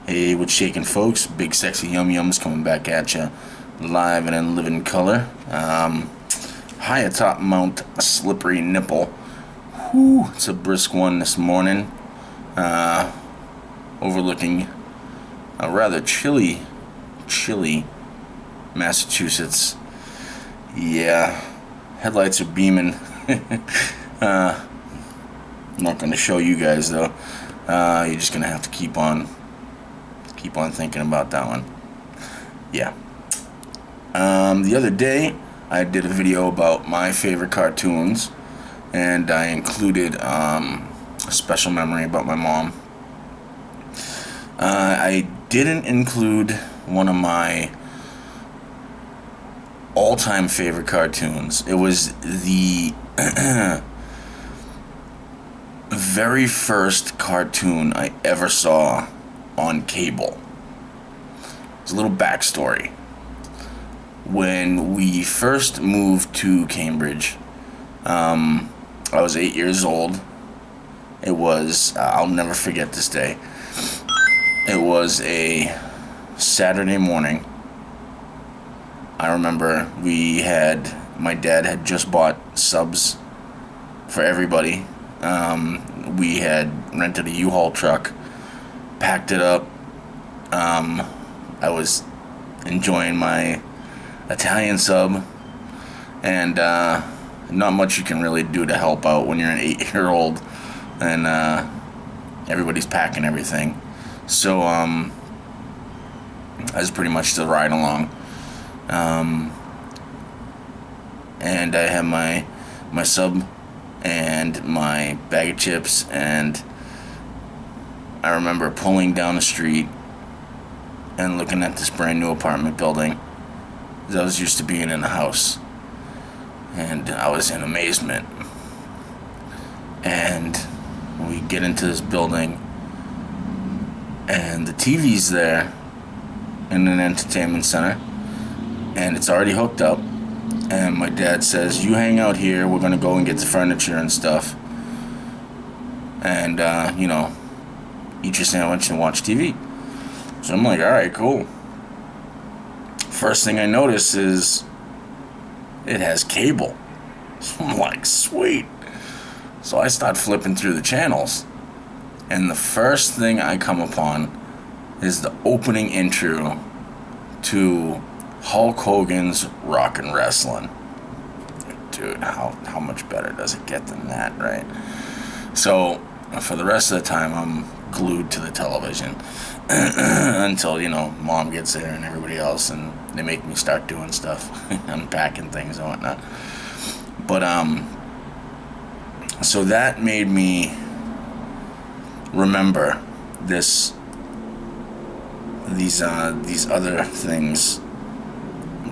Hey, what's shaking, folks? Big Sexy Yum Yums coming back at you, live and in living color. High atop Mount Slippery Nipple. Whew, it's a brisk one this morning. Overlooking a rather chilly Massachusetts. Yeah, headlights are beaming. I'm not going to show you guys though. You're just going to have to keep on thinking about that one. Yeah. The other day I did a video about my favorite cartoons, and I included a special memory about my mom. I didn't include one of my all-time favorite cartoons. It was the very first cartoon I ever saw on cable. It's a little backstory. When we first moved to Cambridge, I was 8 years old. It was, I'll never forget this day. It was a Saturday morning. I remember my dad had just bought subs for everybody. We had rented a U-Haul truck, packed it up. I was enjoying my Italian sub, and not much you can really do to help out when you're an 8-year-old and everybody's packing everything. So I was pretty much still riding along, and I had my sub and my bag of chips, and I remember pulling down the street and looking at this brand new apartment building. I was used to being in a house, and I was in amazement. And we get into this building, and the TV's there in an entertainment center, and it's already hooked up. And my dad says, "You hang out here, we're gonna go and get the furniture and stuff, and eat your sandwich and watch TV." So I'm like, alright, cool. First thing I notice is it has cable. So I'm like, sweet. So I start flipping through the channels, and the first thing I come upon is the opening intro to Hulk Hogan's Rockin' Wrestling. Dude, how much better does it get than that, right? So for the rest of the time, I'm glued to the television until mom gets there and everybody else, and they make me start doing stuff, unpacking things and whatnot. But so that made me remember these other things.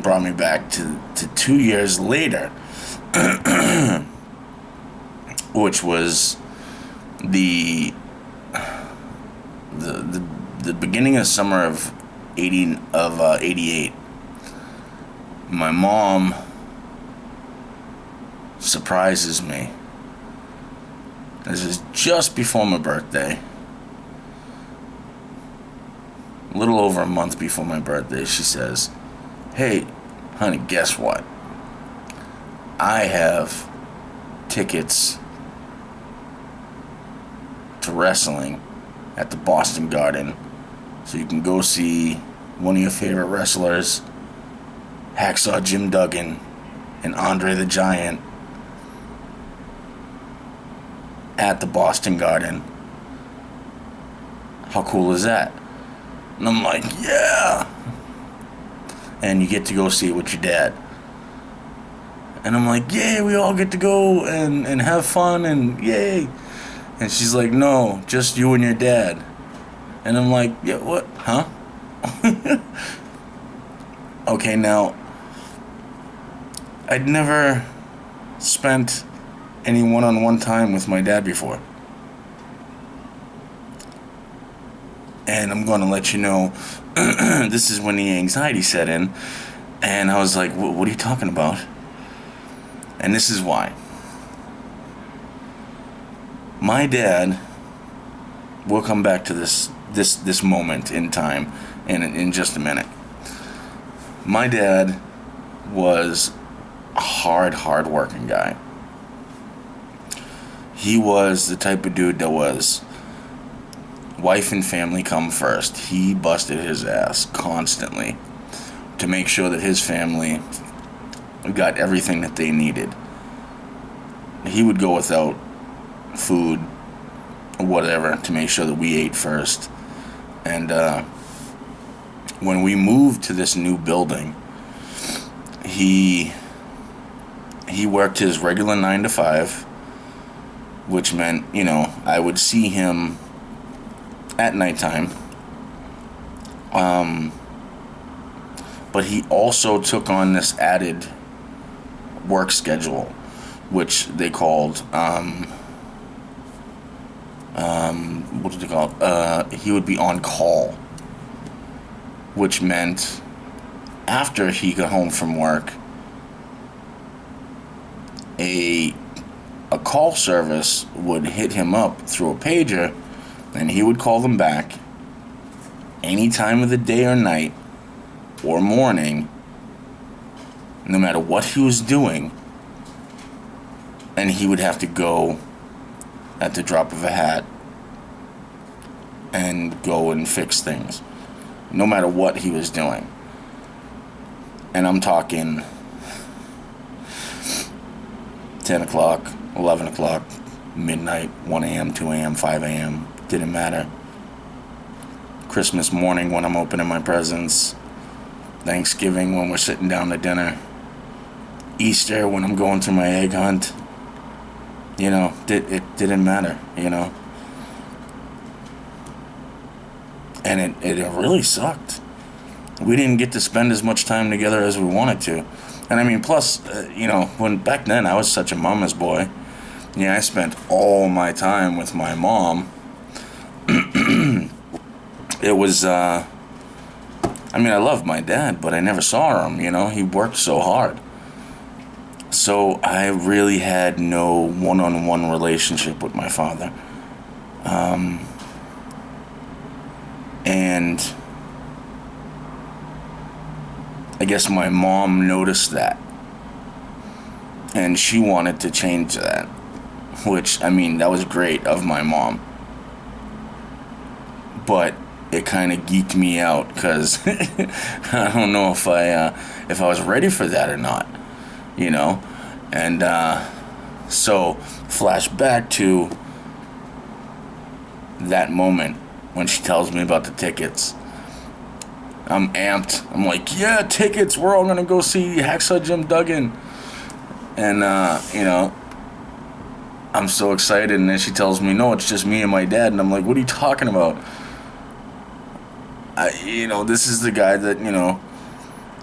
Brought me back to 2 years later, which was the beginning of summer of 88. My mom surprises me. This is just before my birthday. A little over a month before my birthday, she says, "Hey, honey, guess what? I have tickets to wrestling at the Boston Garden, so you can go see one of your favorite wrestlers, Hacksaw Jim Duggan and Andre the Giant, at the Boston Garden. How cool is that?" And I'm like, yeah. And you get to go see it with your dad. And I'm like, yay, we all get to go and have fun, and yay. And she's like, "No, just you and your dad." And I'm like, yeah, what? Huh? Okay, now, I'd never spent any one-on-one time with my dad before. And I'm going to let you know, this is when the anxiety set in. And I was like, what are you talking about? And this is why. My dad we'll come back to this moment in time in just a minute. My dad was a hard working guy. He was the type of dude that was wife and family come first. He busted his ass constantly to make sure that his family got everything that they needed. He would go without food or whatever to make sure that we ate first. And when we moved to this new building, he worked his regular 9 to 5, which meant, I would see him at nighttime. But he also took on this added work schedule, which they called, what did they call it? He would be on call, which meant after he got home from work, a call service would hit him up through a pager, and he would call them back any time of the day or night or morning, no matter what he was doing, and he would have to go at the drop of a hat and go and fix things, no matter what he was doing. And I'm talking 10 o'clock, 11 o'clock, midnight, 1 a.m., 2 a.m., 5 a.m., didn't matter. Christmas morning when I'm opening my presents, Thanksgiving when we're sitting down to dinner, Easter when I'm going through my egg hunt. It didn't matter, And it really sucked. We didn't get to spend as much time together as we wanted to. And I mean, plus, when back then I was such a mama's boy. I spent all my time with my mom. It was, I loved my dad, but I never saw him, he worked so hard. So I really had no one-on-one relationship with my father. And I guess my mom noticed that. And she wanted to change that. Which, that was great of my mom. But it kind of geeked me out because I don't know if I was ready for that or not, And so flash back to that moment when she tells me about the tickets. I'm amped. I'm like, yeah, tickets. We're all gonna go see Hacksaw Jim Duggan, and I'm so excited. And then she tells me, no, it's just me and my dad. And I'm like, what are you talking about? This is the guy that,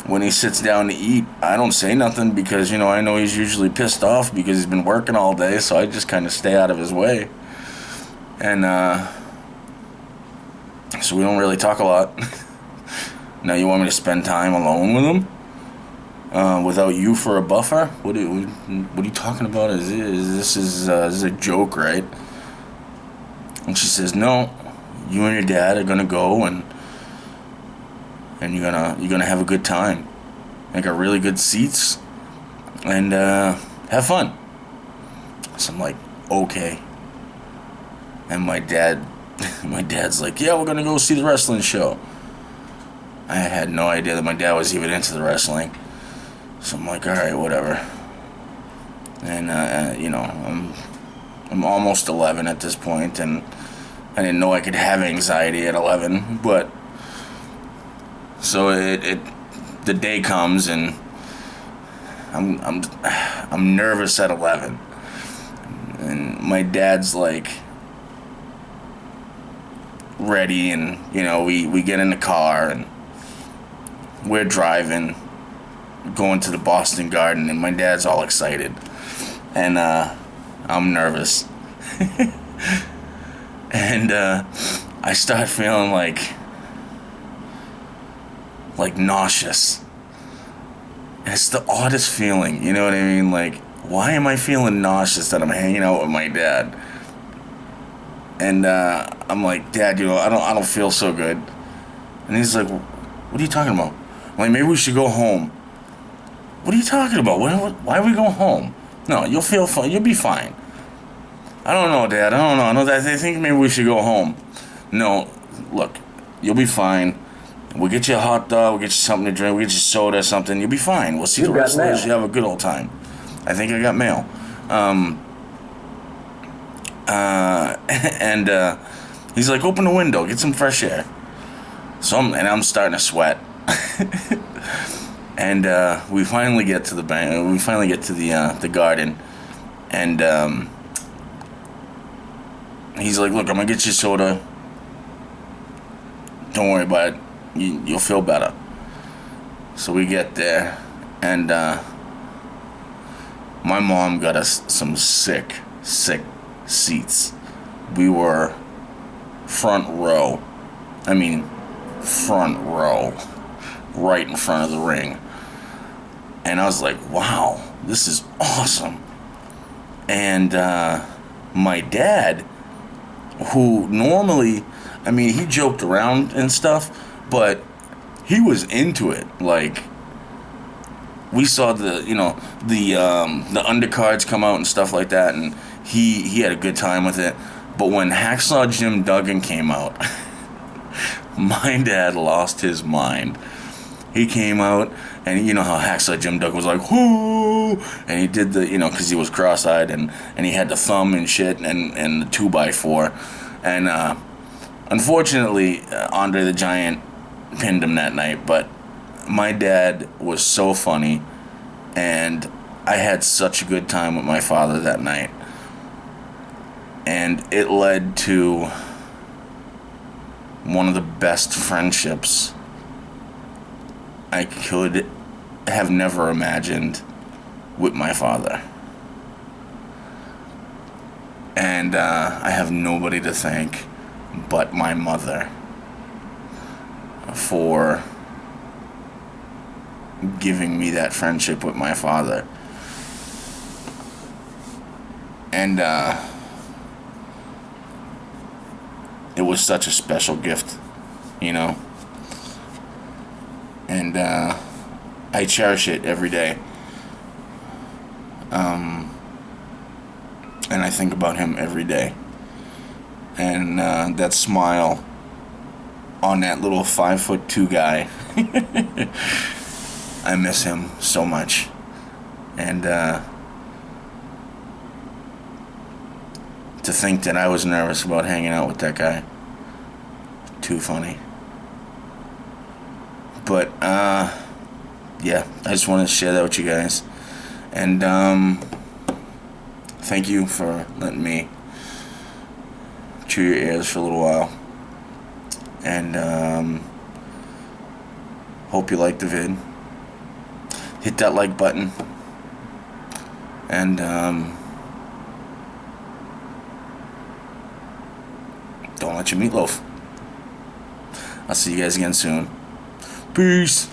when he sits down to eat, I don't say nothing because, I know he's usually pissed off because he's been working all day, so I just kind of stay out of his way. And, so we don't really talk a lot. Now you want me to spend time alone with him? Without you for a buffer? What are you talking about? This is a joke, right? And she says, no, you and your dad are gonna go and you're gonna have a good time. I got really good seats and have fun. So I'm like, okay. And my dad's like, yeah, we're gonna go see the wrestling show. I had no idea that my dad was even into the wrestling. So I'm like, all right, whatever. And I'm almost 11 at this point, and I didn't know I could have anxiety at 11. But so the day comes, and I'm nervous at 11, and my dad's like ready, and we get in the car and we're driving, going to the Boston Garden, and my dad's all excited, and I'm nervous, and I start feeling like nauseous. It's the oddest feeling, you know what I mean? Like, why am I feeling nauseous that I'm hanging out with my dad? And I'm like, Dad, I don't feel so good. And he's like, what are you talking about? I'm like, maybe we should go home. What are you talking about? Why are we going home? No, you'll feel fine. You'll be fine. I don't know, Dad. I don't know. I think maybe we should go home. No, look, you'll be fine. We'll get you a hot dog. We'll get you something to drink. We'll get you soda or something. You'll be fine. We'll see the wrestlers. You have a good old time. I think I got mail. And he's like, open the window. Get some fresh air. So I'm starting to sweat. And we finally get to the bank. We finally get to the garden. And he's like, look, I'm going to get you soda. Don't worry about it. You'll feel better. So we get there, and my mom got us some sick seats. We were front row. I mean, front row. Right in front of the ring. And I was like, wow, this is awesome. And my dad, who normally, I mean, he joked around and stuff, but he was into it. Like, we saw the undercards come out and stuff like that, and he had a good time with it. But when Hacksaw Jim Duggan came out, my dad lost his mind. He came out, and you know how Hacksaw Jim Duggan was like, whoo, and he did the, because he was cross-eyed, and he had the thumb and shit, and the 2x4, and unfortunately, Andre the Giant pinned him that night, but my dad was so funny, and I had such a good time with my father that night, and it led to one of the best friendships I could have never imagined with my father. And I have nobody to thank but my mother for giving me that friendship with my father. And it was such a special gift, and I cherish it every day. And I think about him every day. And that smile on that little 5'2" guy, I miss him so much. And to think that I was nervous about hanging out with that guy, too funny. But yeah, I just wanted to share that with you guys. And thank you for letting me chew your ears for a little while. And hope you liked the vid. Hit that like button. And don't let your meatloaf. I'll see you guys again soon. Peace.